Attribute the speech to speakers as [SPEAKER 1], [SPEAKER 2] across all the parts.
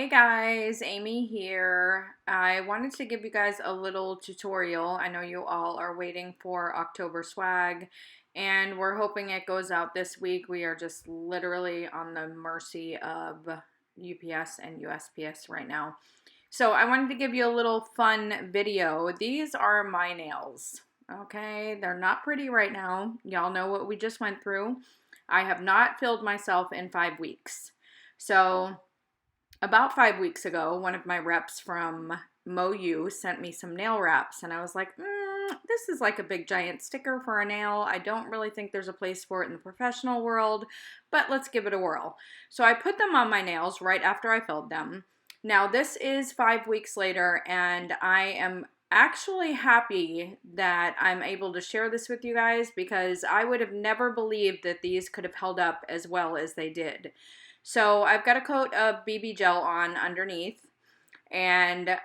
[SPEAKER 1] Hey guys, Amy here. I wanted to give you guys a little tutorial. I know you all are waiting for October swag and we're hoping it goes out this week. We are just literally on the mercy of UPS and USPS right now. So I wanted to give you a little fun video. These are my nails. Okay, they're not pretty right now. Y'all know what we just went through. I have not filled myself in 5 weeks. So about 5 weeks ago, one of my reps from MoYou sent me some nail wraps, and I was like, this is like a big giant sticker for a nail. I don't really think there's a place for it in the professional world, but let's give it a whirl. So I put them on my nails right after I filled them. Now, this is 5 weeks later, and I am actually happy that I'm able to share this with you guys because I would have never believed that these could have held up as well as they did. So I've got a coat of BB gel on underneath, and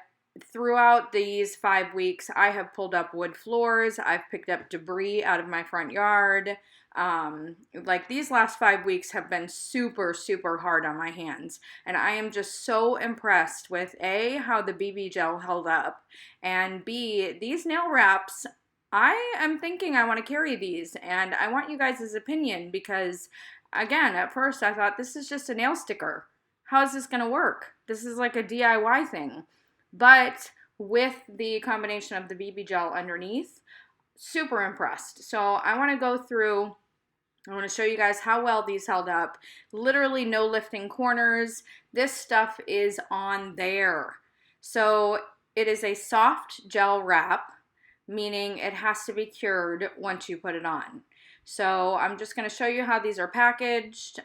[SPEAKER 1] throughout these 5 weeks, I have pulled up wood floors. I've picked up debris out of my front yard. Like these last 5 weeks have been super, super hard on my hands. And I am just so impressed with A, how the BB gel held up, and B, these nail wraps. I am thinking I want to carry these, and I want you guys' opinion because again, at first I thought this is just a nail sticker. How is this going to work? This is like a DIY thing. But with the combination of the BB gel underneath, super impressed. So I want to go through, I want to show you guys how well these held up. Literally no lifting corners. This stuff is on there. So it is a soft gel wrap, meaning it has to be cured once you put it on. So I'm just going to show you how these are packaged.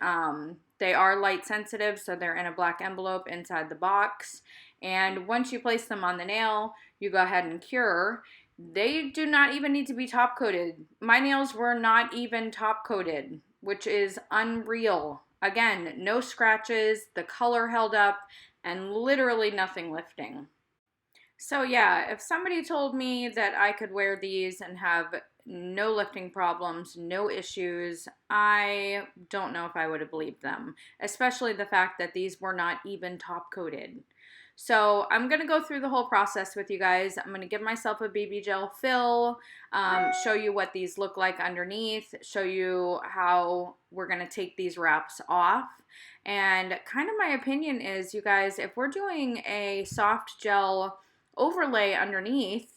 [SPEAKER 1] They are light sensitive, so they're in a black envelope inside the box. And once you place them on the nail, you go ahead and cure. They do not even need to be top coated. My nails were not even top coated, which is unreal. Again, no scratches, the color held up, and literally nothing lifting. So yeah, if somebody told me that I could wear these and have no lifting problems, no issues, I don't know if I would have believed them, especially the fact that these were not even top coated. So I'm going to go through the whole process with you guys. I'm going to give myself a BB gel fill, show you what these look like underneath, show you how we're going to take these wraps off. And kind of my opinion is, you guys, if we're doing a soft gel overlay underneath,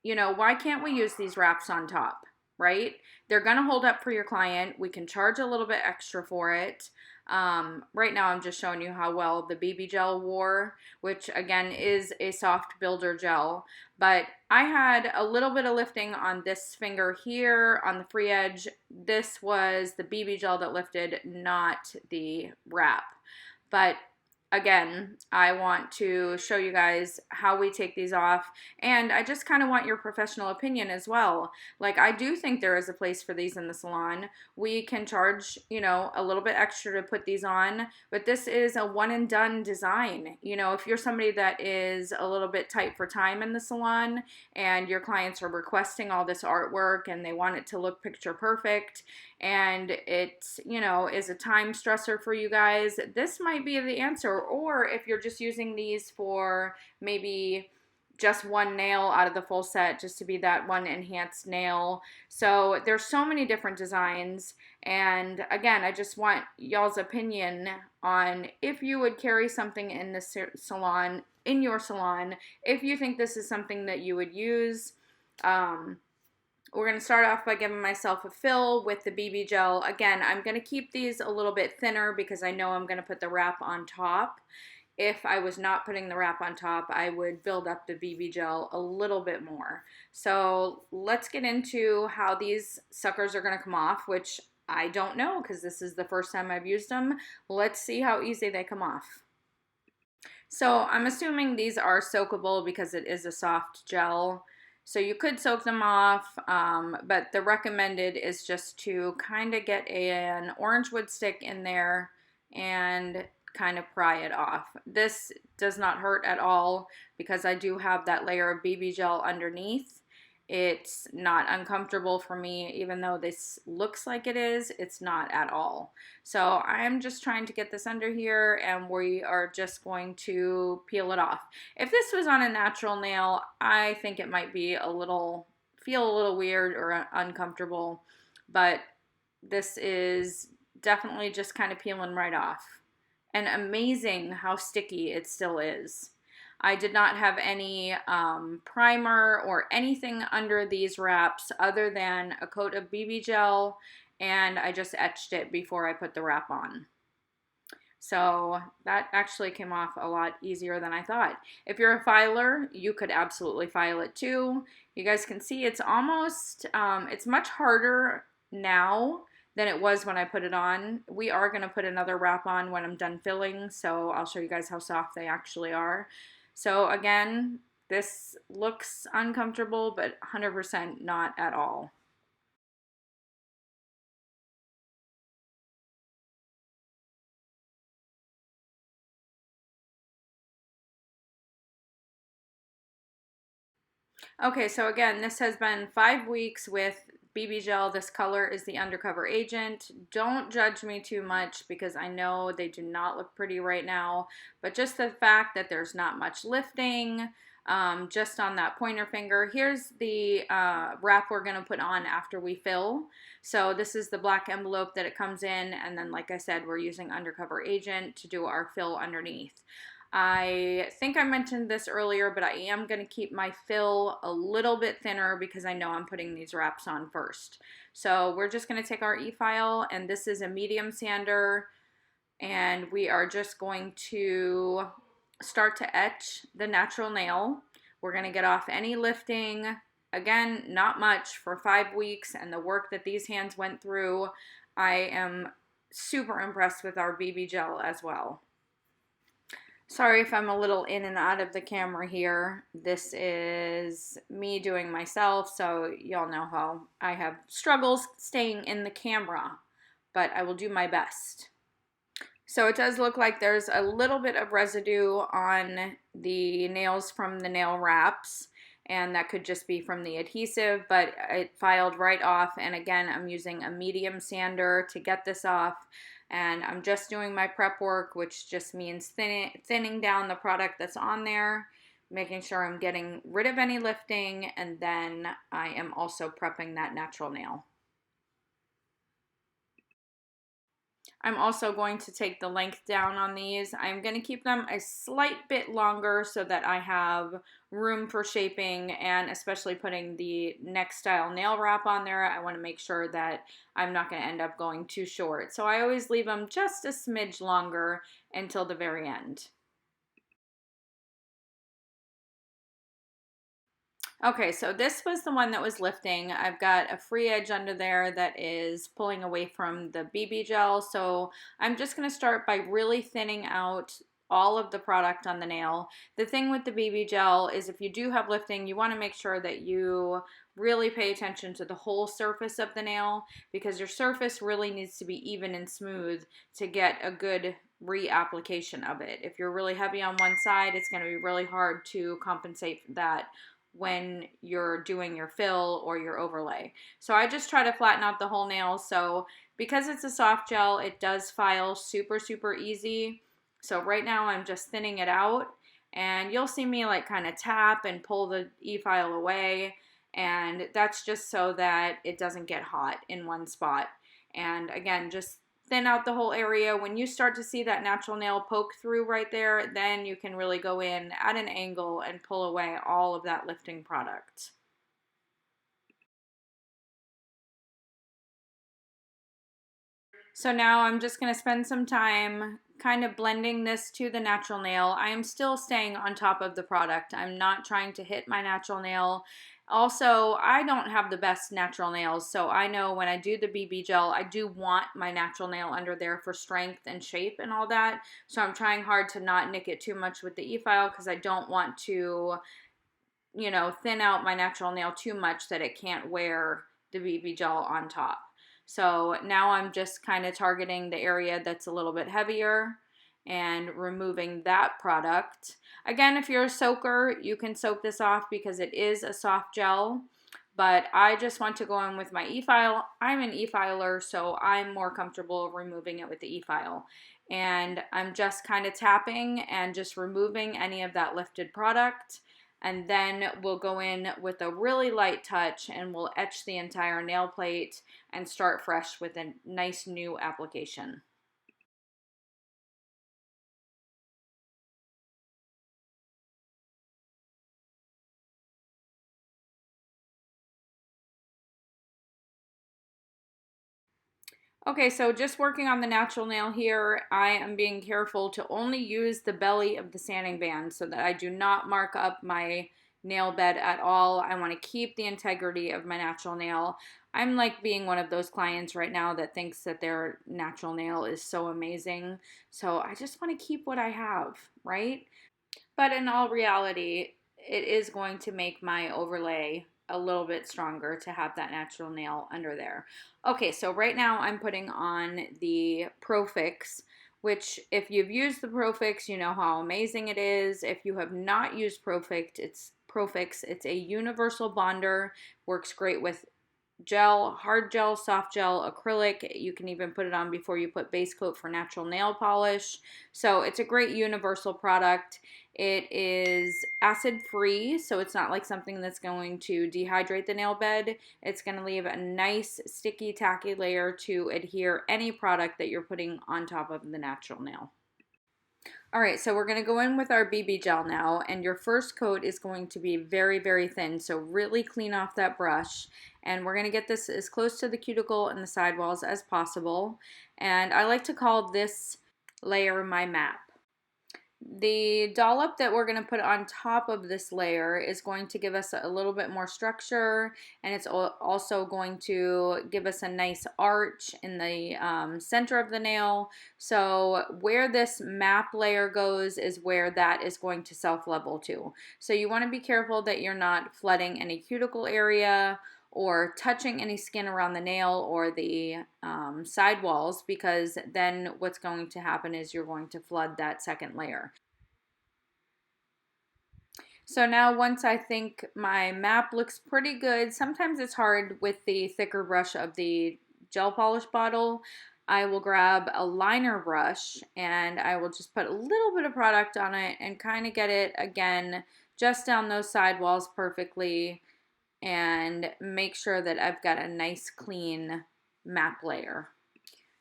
[SPEAKER 1] you know, why can't we use these wraps on top, right? They're going to hold up for your client. We can charge a little bit extra for it. Right now I'm just showing you how well the BB gel wore, which again is a soft builder gel, but I had a little bit of lifting on this finger here on the free edge. This was the BB gel that lifted, not the wrap. But again, I want to show you guys how we take these off, and I just kind of want your professional opinion as well. Like, I do think there is a place for these in the salon. We can charge, you know, a little bit extra to put these on, but this is a one and done design. You know, if you're somebody that is a little bit tight for time in the salon and your clients are requesting all this artwork and they want it to look picture perfect, and it, you know, is a time stressor for you guys, this might be the answer. Or if you're just using these for maybe just one nail out of the full set, just to be that one enhanced nail. So there's so many different designs, and again, I just want y'all's opinion on if you would carry something in the salon, in your salon, if you think this is something that you would use. We're going to start off by giving myself a fill with the BB gel. Again, I'm going to keep these a little bit thinner because I know I'm going to put the wrap on top. If I was not putting the wrap on top, I would build up the BB gel a little bit more. So let's get into how these suckers are going to come off, which I don't know because this is the first time I've used them. Let's see how easy they come off. So I'm assuming these are soakable because it is a soft gel. So you could soak them off, but the recommended is just to kind of get an orange wood stick in there and kind of pry it off. This does not hurt at all because I do have that layer of BB gel underneath, It's not uncomfortable for me, even though this looks like it is, it's not at all. So I'm just trying to get this under here, and we are just going to peel it off. If this was on a natural nail, I think it might be feel a little weird or uncomfortable, but this is definitely just kind of peeling right off. And amazing how sticky it still is. I did not have any primer or anything under these wraps other than a coat of BB gel, and I just etched it before I put the wrap on. So that actually came off a lot easier than I thought. If you're a filer, you could absolutely file it too. You guys can see it's almost, it's much harder now than it was when I put it on. We are going to put another wrap on when I'm done filling, so I'll show you guys how soft they actually are. So again, this looks uncomfortable, but 100% not at all. Okay, so again, this has been 5 weeks with BB gel. This color is the Undercover Agent. Don't judge me too much because I know they do not look pretty right now, but just the fact that there's not much lifting, just on that pointer finger. Here's the wrap we're going to put on after we fill. So this is the black envelope that it comes in, and then like I said, we're using Undercover Agent to do our fill underneath. I think I mentioned this earlier, but I am going to keep my fill a little bit thinner because I know I'm putting these wraps on first. So we're just going to take our e-file, and this is a medium sander, and we are just going to start to etch the natural nail. We're going to get off any lifting. Again, not much for 5 weeks, and the work that these hands went through. I am super impressed with our BB gel as well. Sorry if I'm a little in and out of the camera here. This is me doing myself, so y'all know how I have struggles staying in the camera, but I will do my best. So it does look like there's a little bit of residue on the nails from the nail wraps, and that could just be from the adhesive, but it filed right off. And again, I'm using a medium sander to get this off. And I'm just doing my prep work, which just means thinning down the product that's on there, making sure I'm getting rid of any lifting, and then I am also prepping that natural nail. I'm also going to take the length down on these. I'm going to keep them a slight bit longer so that I have room for shaping, and especially putting the next style nail wrap on there, I want to make sure that I'm not going to end up going too short. So I always leave them just a smidge longer until the very end. Okay, so this was the one that was lifting. I've got a free edge under there that is pulling away from the BB gel. So I'm just going to start by really thinning out all of the product on the nail. The thing with the BB gel is if you do have lifting, you want to make sure that you really pay attention to the whole surface of the nail, because your surface really needs to be even and smooth to get a good reapplication of it. If you're really heavy on one side, it's going to be really hard to compensate for that when you're doing your fill or your overlay. So I just try to flatten out the whole nail. So because it's a soft gel, it does file super easy. So right now I'm just thinning it out, and you'll see me like kind of tap and pull the e-file away, and that's just so that it doesn't get hot in one spot. And again, just thin out the whole area. When you start to see that natural nail poke through right there, then you can really go in at an angle and pull away all of that lifting product. So now I'm just going to spend some time kind of blending this to the natural nail. I am still staying on top of the product. I'm not trying to hit my natural nail. Also, I don't have the best natural nails, so I know when I do the BB gel, I do want my natural nail under there for strength and shape and all that. So I'm trying hard to not nick it too much with the e-file, because I don't want to, you know, thin out my natural nail too much that it can't wear the BB gel on top. So now I'm just kind of targeting the area that's a little bit heavier and removing that product. Again, if you're a soaker, you can soak this off because it is a soft gel. but I just want to go in with my e-file. I'm an e-filer, so I'm more comfortable removing it with the e-file. And I'm just kind of tapping and just removing any of that lifted product. And then we'll go in with a really light touch and we'll etch the entire nail plate and start fresh with a nice new application. Okay, so just working on the natural nail here, I am being careful to only use the belly of the sanding band so that I do not mark up my nail bed at all. I want to keep the integrity of my natural nail. I'm like being one of those clients right now that thinks that their natural nail is so amazing. So I just want to keep what I have, right? But in all reality, it is going to make my overlay a little bit stronger to have that natural nail under there. Okay, so right now I'm putting on the Profix, which if you've used the Profix, you know how amazing it is. If you have not used Profix, it's a universal bonder, works great with gel, hard gel, soft gel, acrylic. You can even put it on before you put base coat for natural nail polish. So it's a great universal product. It is acid free, so it's not like something that's going to dehydrate the nail bed. It's going to leave a nice sticky tacky layer to adhere any product that you're putting on top of the natural nail. All right, so we're gonna go in with our BB gel now, and your first coat is going to be very, very thin, so really clean off that brush. And we're gonna get this as close to the cuticle and the sidewalls as possible. And I like to call this layer my map. The dollop that we're going to put on top of this layer is going to give us a little bit more structure, and it's also going to give us a nice arch in the center of the nail. So where this map layer goes is where that is going to self-level to. So you want to be careful that you're not flooding any cuticle area or touching any skin around the nail or the sidewalls, because then what's going to happen is you're going to flood that second layer. So now once I think my map looks pretty good, sometimes it's hard with the thicker brush of the gel polish bottle. I will grab a liner brush and I will just put a little bit of product on it and kind of get it again just down those sidewalls perfectly, and make sure that I've got a nice clean map layer.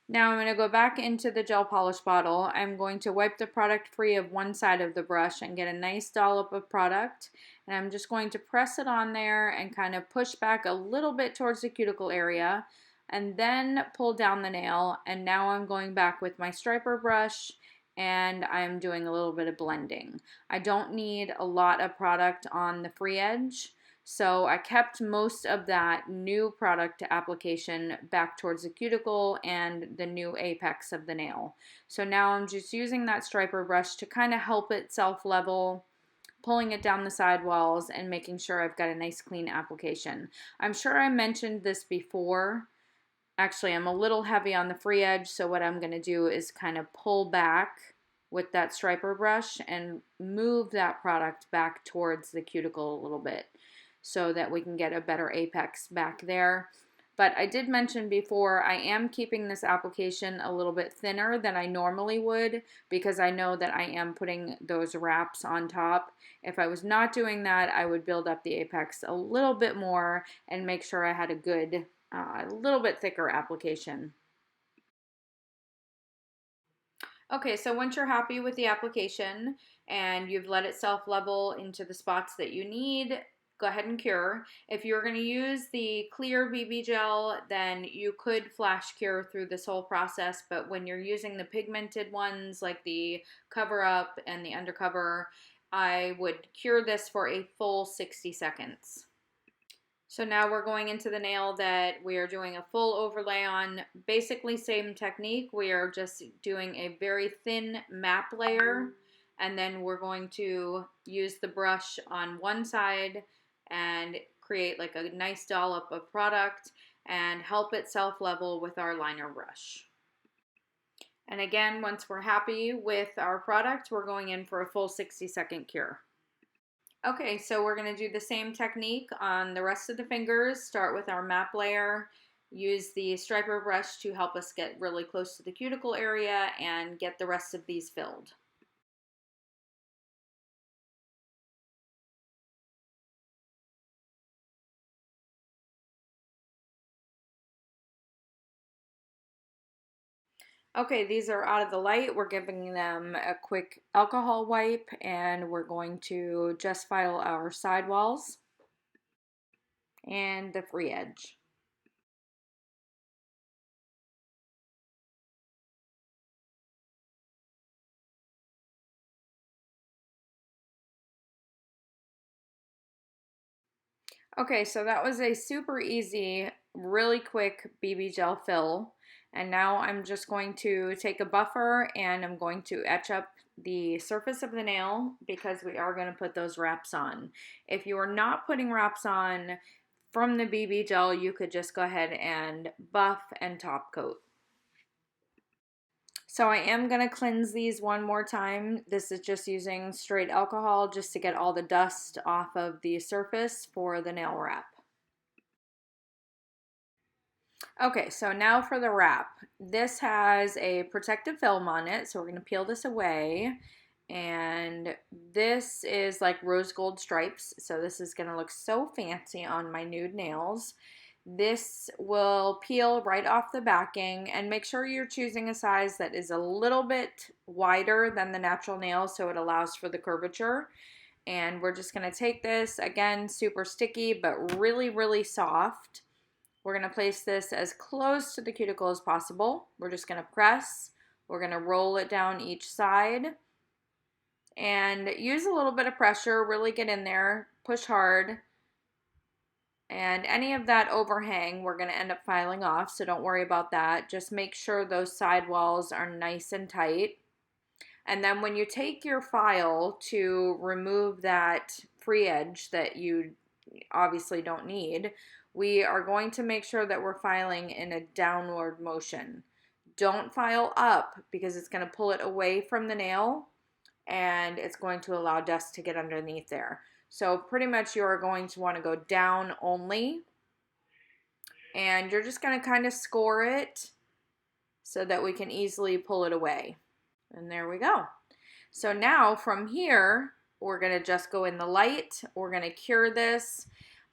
[SPEAKER 1] Now I'm going to go back into the gel polish bottle. I'm going to wipe the product free of one side of the brush and get a nice dollop of product. And I'm just going to press it on there and kind of push back a little bit towards the cuticle area and then pull down the nail. And now I'm going back with my striper brush and I'm doing a little bit of blending. I don't need a lot of product on the free edge. So I kept most of that new product application back towards the cuticle and the new apex of the nail. So now I'm just using that striper brush to kind of help it self-level, pulling it down the sidewalls and making sure I've got a nice clean application. I'm sure I mentioned this before. Actually, I'm a little heavy on the free edge, so what I'm going to do is kind of pull back with that striper brush and move that product back towards the cuticle a little bit, so that we can get a better apex back there. But I did mention before, I am keeping this application a little bit thinner than I normally would because I know that I am putting those wraps on top. If I was not doing that, I would build up the apex a little bit more and make sure I had a good, little bit thicker application. Okay, so once you're happy with the application and you've let it self-level into the spots that you need, go ahead and cure. If you're going to use the clear BB gel, then you could flash cure through this whole process, but when you're using the pigmented ones like the cover up and the undercover, I would cure this for a full 60 seconds. So now we're going into the nail that we are doing a full overlay on. Basically same technique. We are just doing a very thin map layer, and then we're going to use the brush on one side and create like a nice dollop of product and help it self-level with our liner brush. And again, once we're happy with our product, we're going in for a full 60-second cure. Okay, so we're going to do the same technique on the rest of the fingers. Start with our map layer. Use the striper brush to help us get really close to the cuticle area and get the rest of these filled. Okay, these are out of the light. We're giving them a quick alcohol wipe and we're going to just file our sidewalls and the free edge. Okay, so that was a super easy, really quick BB gel fill. And now I'm just going to take a buffer and I'm going to etch up the surface of the nail because we are going to put those wraps on. If you are not putting wraps on from the BB gel, you could just go ahead and buff and top coat. So I am going to cleanse these one more time. This is just using straight alcohol just to get all the dust off of the surface for the nail wrap. Okay, so now for the wrap. This has a protective film on it, so we're going to peel this away. And this is like rose gold stripes, so this is going to look so fancy on my nude nails. This will peel right off the backing, and make sure you're choosing a size that is a little bit wider than the natural nail so it allows for the curvature. And we're just going to take this, again, super sticky but really, really soft. We're going to place this as close to the cuticle as possible. We're just going to press. We're going to roll it down each side and use a little bit of pressure. Really get in there, push hard. And any of that overhang, we're going to end up filing off, so don't worry about that. Just make sure those side walls are nice and tight. And then when you take your file to remove that free edge that you obviously don't need, we are going to make sure that we're filing in a downward motion. Don't file up because it's going to pull it away from the nail and it's going to allow dust to get underneath there. So pretty much you're going to want to go down only, and you're just going to kind of score it so that we can easily pull it away. And there we go. So now from here, we're going to just go in the light. We're going to cure this.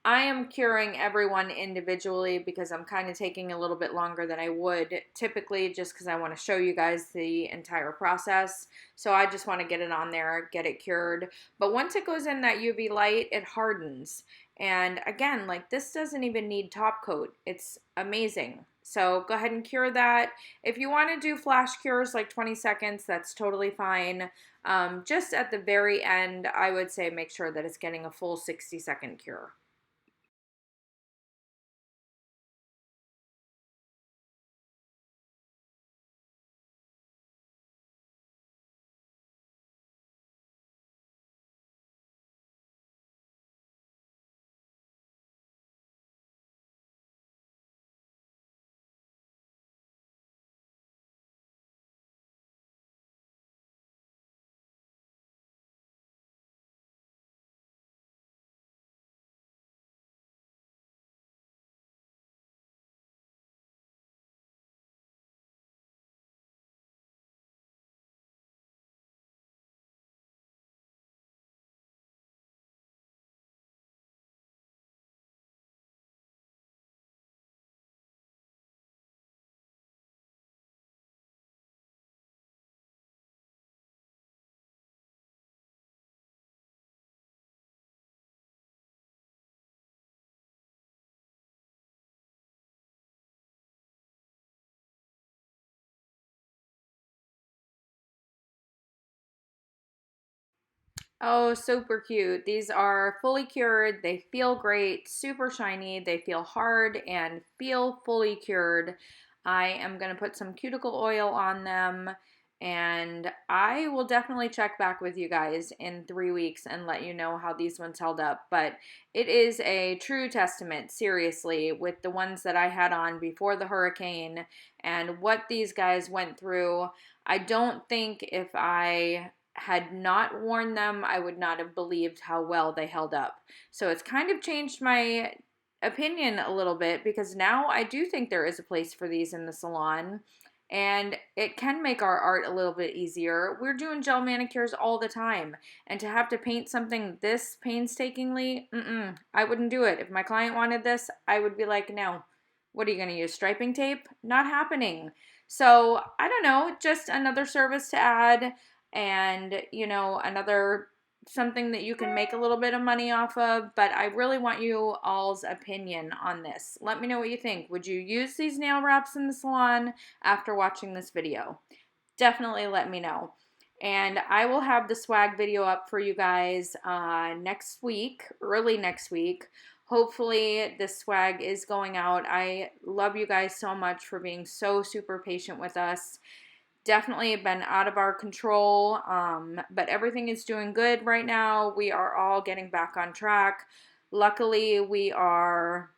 [SPEAKER 1] I am curing everyone individually because I'm kind of taking a little bit longer than I would typically just because I want to show you guys the entire process. So I just want to get it on there, get it cured. But once it goes in that UV light, it hardens. And again, like this doesn't even need top coat. It's amazing. So go ahead and cure that. If you want to do flash cures like 20 seconds, that's totally fine. Just at the very end, I would say make sure that it's getting a full 60-second cure. Oh, super cute. These are fully cured. They feel great, super shiny. They feel hard and feel fully cured. I am going to put some cuticle oil on them and I will definitely check back with you guys in 3 weeks and let you know how these ones held up. But it is a true testament, seriously, with the ones that I had on before the hurricane and what these guys went through. I don't think if I had not worn them, I would not have believed how well they held up. So it's kind of changed my opinion a little bit because now I do think there is a place for these in the salon and it can make our art a little bit easier. We're doing gel manicures all the time, and to have to paint something this painstakingly, I wouldn't do it. If my client wanted this, I would be like, no. What are you going to use? Striping tape? Not happening. So, I don't know, just another service to add and, another something that you can make a little bit of money off of, but I really want you all's opinion on this. Let me know what you think. Would you use these nail wraps in the salon after watching this video? Definitely let me know. And I will have the swag video up for you guys next week, early next week. Hopefully this swag is going out. I love you guys so much for being so super patient with us. Definitely been out of our control, but everything is doing good right now. We are all getting back on track. Luckily, we are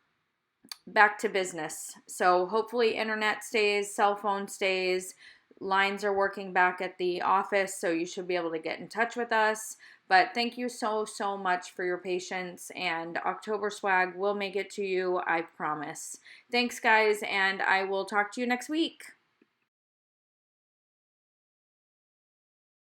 [SPEAKER 1] back to business. So hopefully internet stays, cell phone stays, lines are working back at the office, so you should be able to get in touch with us. But thank you so, so much for your patience, and October swag will make it to you, I promise. Thanks, guys, and I will talk to you next week.